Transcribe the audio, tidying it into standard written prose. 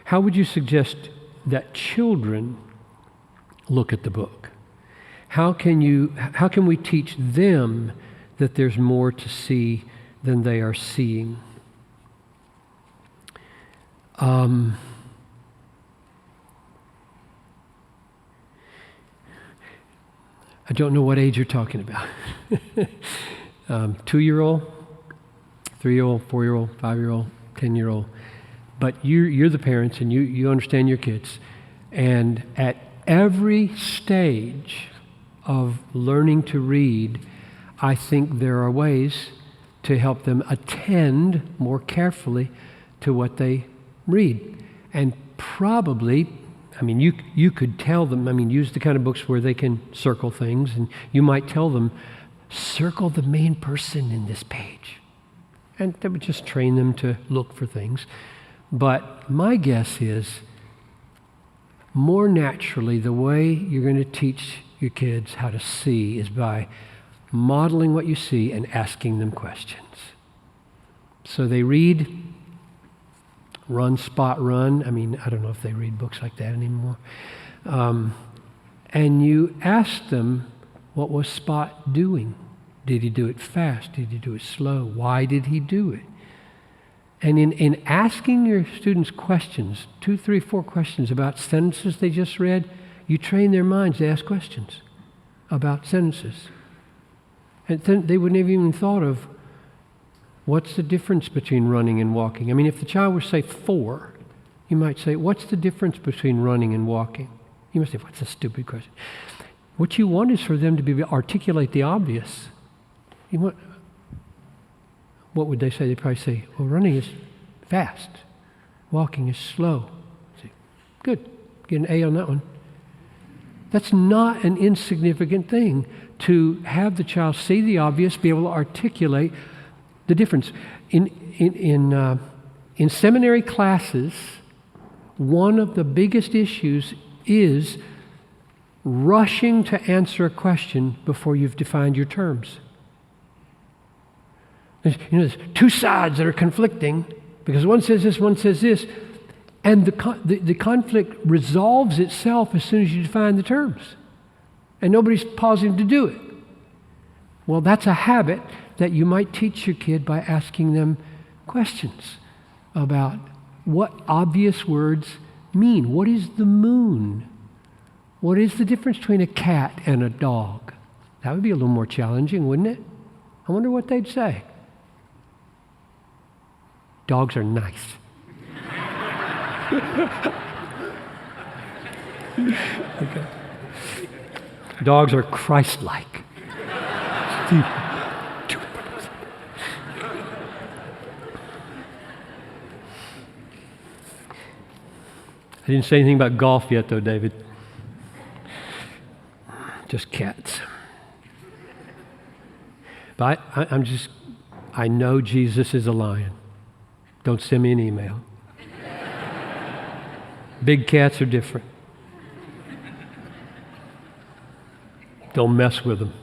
How would you suggest that children look at the book? How can we teach them that there's more to see than they are seeing? I don't know what age you're talking about. 2-year-old, 3-year-old, 4-year-old, 5-year-old, 10-year-old. But you're the parents and you understand your kids. And at every stage of learning to read, I think there are ways to help them attend more carefully to what they read. And probably, you could tell them, use the kind of books where they can circle things, and you might tell them, circle the main person in this page. And that would just train them to look for things. But my guess is, more naturally, the way you're going to teach your kids how to see is by modeling what you see and asking them questions. So they read, run, spot, run. I don't know if they read books like that anymore. And you ask them, what was Spot doing? Did he do it fast? Did he do it slow? Why did he do it? And in asking your students questions, 2, 3, 4 questions about sentences they just read, you train their minds to ask questions about sentences. And then they wouldn't have even thought of, what's the difference between running and walking? If the child was, say, 4, you might say, what's the difference between running and walking? You might say, what's a stupid question? What you want is for them to be able to articulate the obvious. What would they say? They'd probably say, well, running is fast. Walking is slow. Say, good. Get an A on that one. That's not an insignificant thing to have the child see the obvious, be able to articulate the difference. In seminary classes, one of the biggest issues is rushing to answer a question before you've defined your terms. There's 2 sides that are conflicting because one says this, one says this, and the conflict resolves itself as soon as you define the terms. And nobody's pausing to do it. Well, that's a habit that you might teach your kid by asking them questions about what obvious words mean. What is the moon? What is the difference between a cat and a dog? That would be a little more challenging, wouldn't it? I wonder what they'd say. Dogs are nice. Okay. Dogs are Christ-like. I didn't say anything about golf yet, though, David. Just cats. But I know Jesus is a lion. Don't send me an email. Big cats are different. Don't mess with them.